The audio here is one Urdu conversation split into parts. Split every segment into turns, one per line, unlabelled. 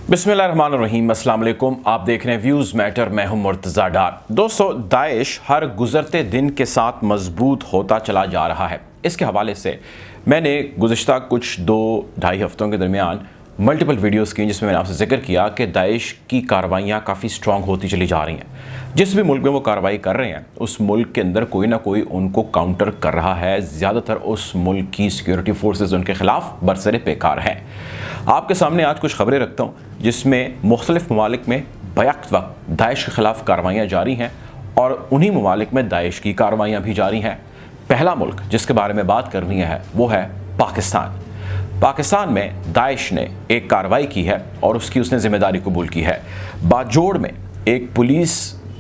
بسم اللہ الرحمن الرحیم، السلام علیکم۔ آپ دیکھ رہے ہیں ویوز میٹر، میں ہوں مرتضیٰ ڈار۔ دوستو، داعش ہر گزرتے دن کے ساتھ مضبوط ہوتا چلا جا رہا ہے۔ اس کے حوالے سے میں نے گزشتہ کچھ 2-2.5 ہفتوں کے درمیان ملٹیپل ویڈیوز کی، جس میں نے آپ سے ذکر کیا کہ داعش کی کاروائیاں کافی سٹرونگ ہوتی چلی جا رہی ہیں۔ جس بھی ملک میں وہ کارروائی کر رہے ہیں، اس ملک کے اندر کوئی نہ کوئی ان کو کاؤنٹر کر رہا ہے۔ زیادہ تر اس ملک کی سیکیورٹی فورسز ان کے خلاف برسر پیکار ہیں۔ آپ کے سامنے آج کچھ خبریں رکھتا ہوں جس میں مختلف ممالک میں بیک وقت داعش کے خلاف کارروائیاں جاری ہیں، اور انہی ممالک میں داعش کی کارروائیاں بھی جاری ہیں۔ پہلا ملک جس کے بارے میں بات کرنی ہے وہ ہے پاکستان۔ پاکستان میں داعش نے ایک کارروائی کی ہے اور اس نے ذمہ داری قبول کی ہے۔ باجوڑ میں ایک پولیس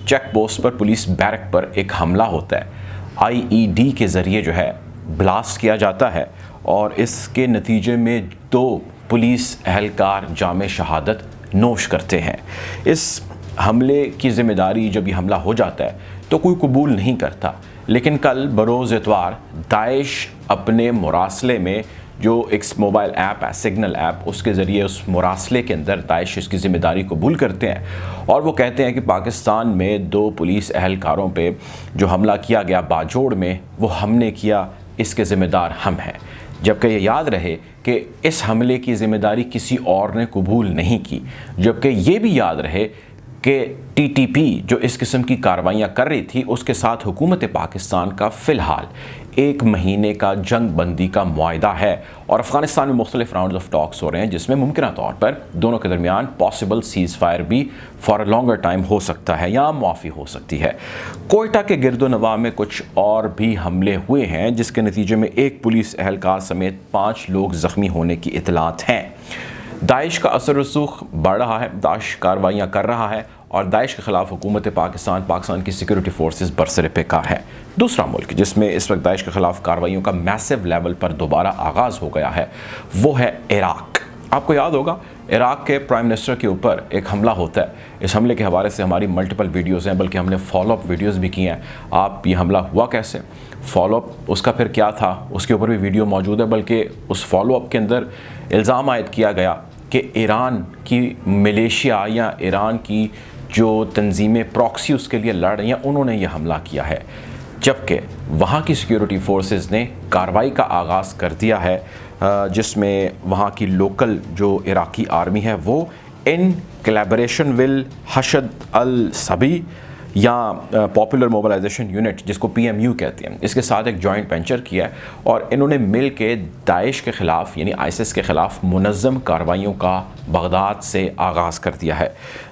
چیک پوسٹ پر، پولیس بیرک پر ایک حملہ ہوتا ہے، IED کے ذریعے جو ہے بلاسٹ کیا جاتا ہے، اور اس کے نتیجے میں 2 پولیس اہلکار جام شہادت نوش کرتے ہیں۔ اس حملے کی ذمہ داری جب یہ حملہ ہو جاتا ہے تو کوئی قبول نہیں کرتا، لیکن کل بروز اتوار داعش اپنے مراسلے میں جو ایک موبائل ایپ ہے، سگنل ایپ، اس کے ذریعے اس مراسلے کے اندر داعش اس کی ذمہ داری قبول کرتے ہیں، اور وہ کہتے ہیں کہ پاکستان میں 2 پولیس اہلکاروں پہ جو حملہ کیا گیا باجوڑ میں، وہ ہم نے کیا، اس کے ذمہ دار ہم ہیں۔ جبکہ یہ یاد رہے کہ اس حملے کی ذمہ داری کسی اور نے قبول نہیں کی، جبکہ یہ بھی یاد رہے کہ TTP جو اس قسم کی کارروائیاں کر رہی تھی، اس کے ساتھ حکومت پاکستان کا فی الحال 1 مہینے کا جنگ بندی کا معاہدہ ہے، اور افغانستان میں مختلف راؤنڈز آف ٹاکس ہو رہے ہیں، جس میں ممکنہ طور پر دونوں کے درمیان پاسبل سیز فائر بھی فار اے لانگر ٹائم ہو سکتا ہے یا معافی ہو سکتی ہے۔ کوئٹہ کے گرد و نواح میں کچھ اور بھی حملے ہوئے ہیں، جس کے نتیجے میں 1 پولیس اہلکار سمیت 5 لوگ زخمی ہونے کی اطلاعات ہیں۔ داعش کا اثر رسوخ بڑھ رہا ہے، داعش کارروائیاں کر رہا ہے، اور داعش کے خلاف حکومت پاکستان کی سیکیورٹی فورسز برسر پیکار ہے۔ دوسرا ملک جس میں اس وقت داعش کے خلاف کارروائیوں کا میسو لیول پر دوبارہ آغاز ہو گیا ہے، وہ ہے عراق۔ آپ کو یاد ہوگا عراق کے پرائم منسٹر کے اوپر ایک حملہ ہوتا ہے۔ اس حملے کے حوالے سے ہماری ملٹیپل ویڈیوز ہیں، بلکہ ہم نے فالو اپ ویڈیوز بھی کی ہیں۔ آپ یہ حملہ ہوا کیسے، فالو اپ اس کا پھر کیا تھا، اس کے اوپر بھی ویڈیو موجود ہے، بلکہ اس فالو اپ کے اندر الزام عائد کیا گیا کہ ایران کی ملیشیا یا ایران کی جو تنظیمیں پراکسی اس کے لیے لڑ رہی ہیں، انہوں نے یہ حملہ کیا ہے، جبکہ وہاں کی سیکیورٹی فورسز نے کارروائی کا آغاز کر دیا ہے، جس میں وہاں کی لوکل جو عراقی آرمی ہے وہ ان کلیبریشن ول حشد الصبی یا پاپولر موبلائزیشن یونٹ، جس کو PMU کہتے ہیں، اس کے ساتھ ایک جوائنٹ وینچر کیا ہے، اور انہوں نے مل کے داعش کے خلاف یعنی ISIS کے خلاف منظم کارروائیوں کا بغداد سے آغاز کر دیا ہے۔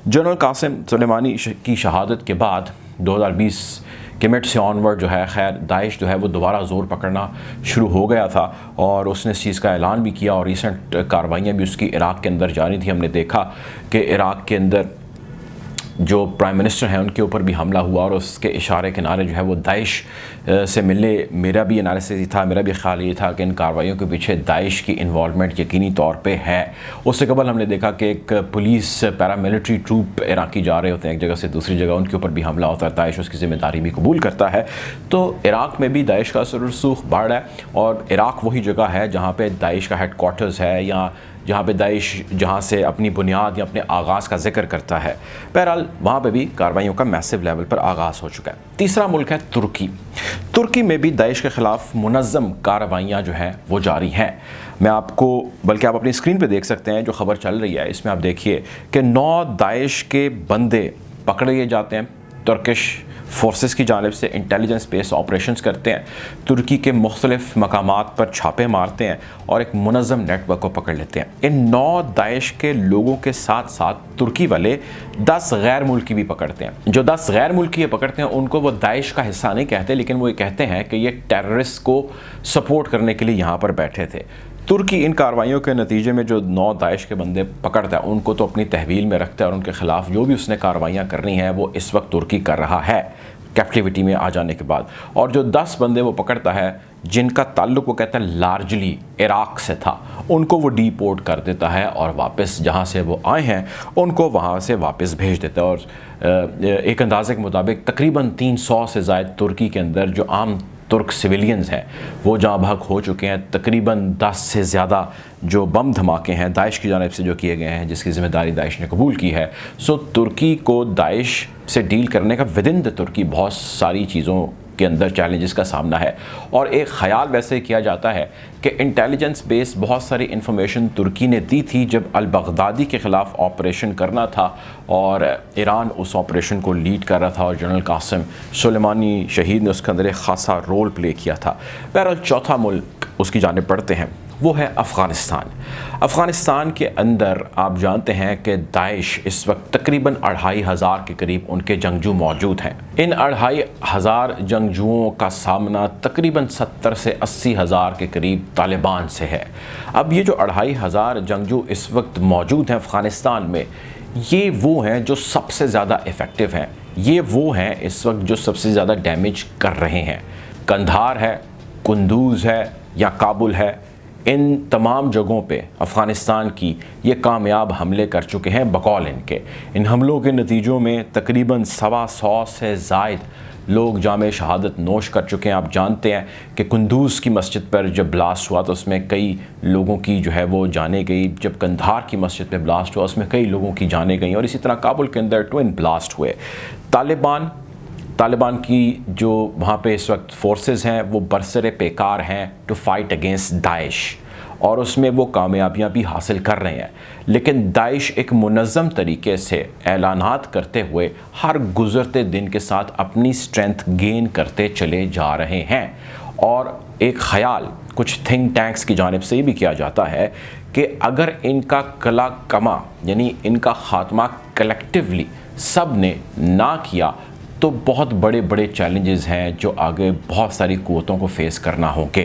جنرل قاسم سلیمانی کی شہادت کے بعد 2020 کے مڈ سے آنورڈ جو ہے، خیر داعش جو ہے وہ دوبارہ زور پکڑنا شروع ہو گیا تھا، اور اس نے اس چیز کا اعلان بھی کیا، اور ریسنٹ کارروائیاں بھی اس کی عراق کے اندر جاری تھی۔ ہم نے دیکھا کہ عراق کے اندر جو پرائم منسٹر ہیں ان کے اوپر بھی حملہ ہوا، اور اس کے اشارے کنارے جو ہے وہ داعش سے ملے۔ میرا بھی انالیسس تھا، میرا بھی خیال یہ تھا کہ ان کارروائیوں کے پیچھے داعش کی انوالومنٹ یقینی طور پہ ہے۔ اس سے قبل ہم نے دیکھا کہ ایک پولیس پیراملٹری ٹروپ عراقی جا رہے ہوتے ہیں ایک جگہ سے دوسری جگہ، ان کے اوپر بھی حملہ ہوتا ہے، داعش اس کی ذمہ داری بھی قبول کرتا ہے۔ تو عراق میں بھی داعش کا اثر رسوخ بڑھ رہا ہے، اور عراق وہی جگہ ہے جہاں پہ داعش کا ہیڈ کوارٹرز ہے، یا جہاں پہ داعش جہاں سے اپنی بنیاد یا اپنے آغاز کا ذکر کرتا ہے۔ بہرحال وہاں پہ بھی کارروائیوں کا میسو لیول پر آغاز ہو چکا ہے۔ تیسرا ملک ہے ترکی۔ ترکی میں بھی داعش کے خلاف منظم کارروائیاں جو ہیں وہ جاری ہیں۔ میں آپ کو، بلکہ آپ اپنی اسکرین پہ دیکھ سکتے ہیں جو خبر چل رہی ہے، اس میں آپ دیکھیے کہ 9 داعش کے بندے پکڑ لیے جاتے ہیں، ترکش فورسز کی جانب سے انٹیلیجنس بیس آپریشنز کرتے ہیں، ترکی کے مختلف مقامات پر چھاپے مارتے ہیں، اور ایک منظم نیٹ ورک کو پکڑ لیتے ہیں۔ ان 9 داعش کے لوگوں کے ساتھ ساتھ ترکی والے 10 غیر ملکی بھی پکڑتے ہیں۔ جو 10 غیر ملکی پکڑتے ہیں ان کو وہ داعش کا حصہ نہیں کہتے، لیکن وہ یہ کہتے ہیں کہ یہ ٹیررسٹ کو سپورٹ کرنے کے لیے یہاں پر بیٹھے تھے۔ ترکی ان کارروائیوں کے نتیجے میں جو 9 داعش کے بندے پکڑتا ہے ان کو تو اپنی تحویل میں رکھتا ہے، اور ان کے خلاف جو بھی اس نے کارروائیاں کرنی ہیں وہ اس وقت ترکی کر رہا ہے کیپٹیوٹی میں آ جانے کے بعد۔ اور جو 10 بندے وہ پکڑتا ہے جن کا تعلق وہ کہتا ہے لارجلی عراق سے تھا، ان کو وہ ڈی پورٹ کر دیتا ہے، اور واپس جہاں سے وہ آئے ہیں ان کو وہاں سے واپس بھیج دیتا ہے۔ اور ایک اندازے کے مطابق تقریباً 300 سے زائد ترکی کے اندر جو عام ترک سویلینز ہیں وہ جاں بحق ہو چکے ہیں. تقریباً 10 سے زیادہ جو بم دھماکے ہیں داعش کی جانب سے جو کیے گئے ہیں جس کی ذمہ داری داعش نے قبول کی ہے. سو ترکی کو داعش سے ڈیل کرنے کا ودن دا ترکی بہت ساری چیزوں کے اندر چیلنجز کا سامنا ہے. اور ایک خیال ویسے کیا جاتا ہے کہ انٹیلیجنس بیس بہت ساری انفارمیشن ترکی نے دی تھی جب البغدادی کے خلاف آپریشن کرنا تھا اور ایران اس آپریشن کو لیڈ کر رہا تھا اور جنرل قاسم سلیمانی شہید نے اس کے اندر ایک خاصا رول پلے کیا تھا. بہرحال چوتھا ملک اس کی جانب بڑھتے ہیں وہ ہے افغانستان. افغانستان کے اندر آپ جانتے ہیں کہ داعش اس وقت تقریباً 2500 کے قریب ان کے جنگجو موجود ہیں. ان 2500 جنگجوؤں کا سامنا تقریباً 70 سے 80 ہزار کے قریب طالبان سے ہے. اب یہ جو 2500 جنگجو اس وقت موجود ہیں افغانستان میں یہ وہ ہیں جو سب سے زیادہ ایفیکٹو ہیں. یہ وہ ہیں اس وقت جو سب سے زیادہ ڈیمیج کر رہے ہیں. قندھار ہے، قندوز ہے یا کابل ہے، ان تمام جگہوں پہ افغانستان کی یہ کامیاب حملے کر چکے ہیں. بقول ان کے ان حملوں کے نتیجوں میں تقریباً 125 سے زائد لوگ جامع شہادت نوش کر چکے ہیں. آپ جانتے ہیں کہ قندوز کی مسجد پر جب بلاسٹ ہوا تو اس میں کئی لوگوں کی جو ہے وہ جانیں گئی. جب قندھار کی مسجد پہ بلاسٹ ہوا اس میں کئی لوگوں کی جانیں گئیں اور اسی طرح کابل کے اندر ٹوئن بلاسٹ ہوئے. طالبان کی جو وہاں پہ اس وقت فورسز ہیں وہ برسر پیکار ہیں ٹو فائٹ اگینسٹ داعش اور اس میں وہ کامیابیاں بھی حاصل کر رہے ہیں. لیکن داعش ایک منظم طریقے سے اعلانات کرتے ہوئے ہر گزرتے دن کے ساتھ اپنی اسٹرینتھ گین کرتے چلے جا رہے ہیں. اور ایک خیال کچھ تھنک ٹینکس کی جانب سے یہ بھی کیا جاتا ہے کہ اگر ان کا کلا کما یعنی ان کا خاتمہ کلیکٹیولی سب نے نہ کیا تو بہت بڑے بڑے چیلنجز ہیں جو آگے بہت ساری قوتوں کو فیس کرنا ہوں گے.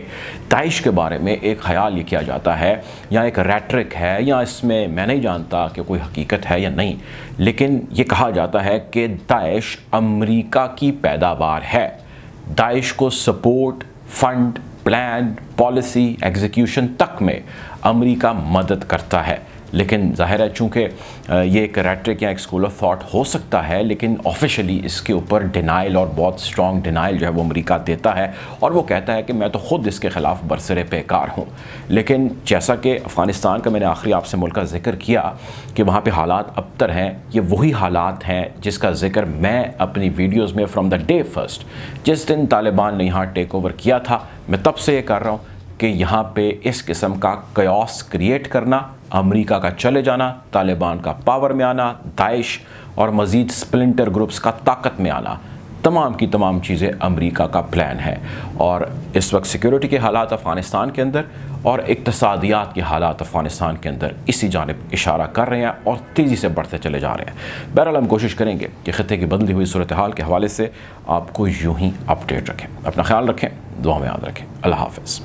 داعش کے بارے میں ایک خیال یہ کیا جاتا ہے یا ایک ریٹرک ہے یا اس میں نہیں جانتا کہ کوئی حقیقت ہے یا نہیں، لیکن یہ کہا جاتا ہے کہ داعش امریکہ کی پیداوار ہے. داعش کو support, fund, plan, policy, execution تک میں امریکہ مدد کرتا ہے. لیکن ظاہر ہے چونکہ یہ ایک ریٹرک یا ایک اسکول آف تھاٹ ہو سکتا ہے لیکن آفیشلی اس کے اوپر ڈینائل اور بہت اسٹرانگ ڈینائل جو ہے وہ امریکہ دیتا ہے اور وہ کہتا ہے کہ میں تو خود اس کے خلاف برسر پیکار ہوں. لیکن جیسا کہ افغانستان کا میں نے آخری آپ سے ملک کا ذکر کیا کہ وہاں پہ حالات ابتر ہیں، یہ وہی حالات ہیں جس کا ذکر میں اپنی ویڈیوز میں فرام دا ڈے فرسٹ جس دن طالبان نے یہاں ٹیک اوور کیا تھا میں تب سے یہ کر رہا ہوں کہ یہاں پہ اس قسم کا کیوس کریٹ کرنا، امریکہ کا چلے جانا، طالبان کا پاور میں آنا، داعش اور مزید سپلنٹر گروپس کا طاقت میں آنا، تمام کی تمام چیزیں امریکہ کا پلان ہے. اور اس وقت سیکیورٹی کے حالات افغانستان کے اندر اور اقتصادیات کے حالات افغانستان کے اندر اسی جانب اشارہ کر رہے ہیں اور تیزی سے بڑھتے چلے جا رہے ہیں. بہرحال ہم کوشش کریں گے کہ خطے کی بدلتی ہوئی صورتحال کے حوالے سے آپ کو یوں ہی اپڈیٹ رکھیں. اپنا خیال رکھیں، دعا میں یاد رکھیں. اللہ حافظ.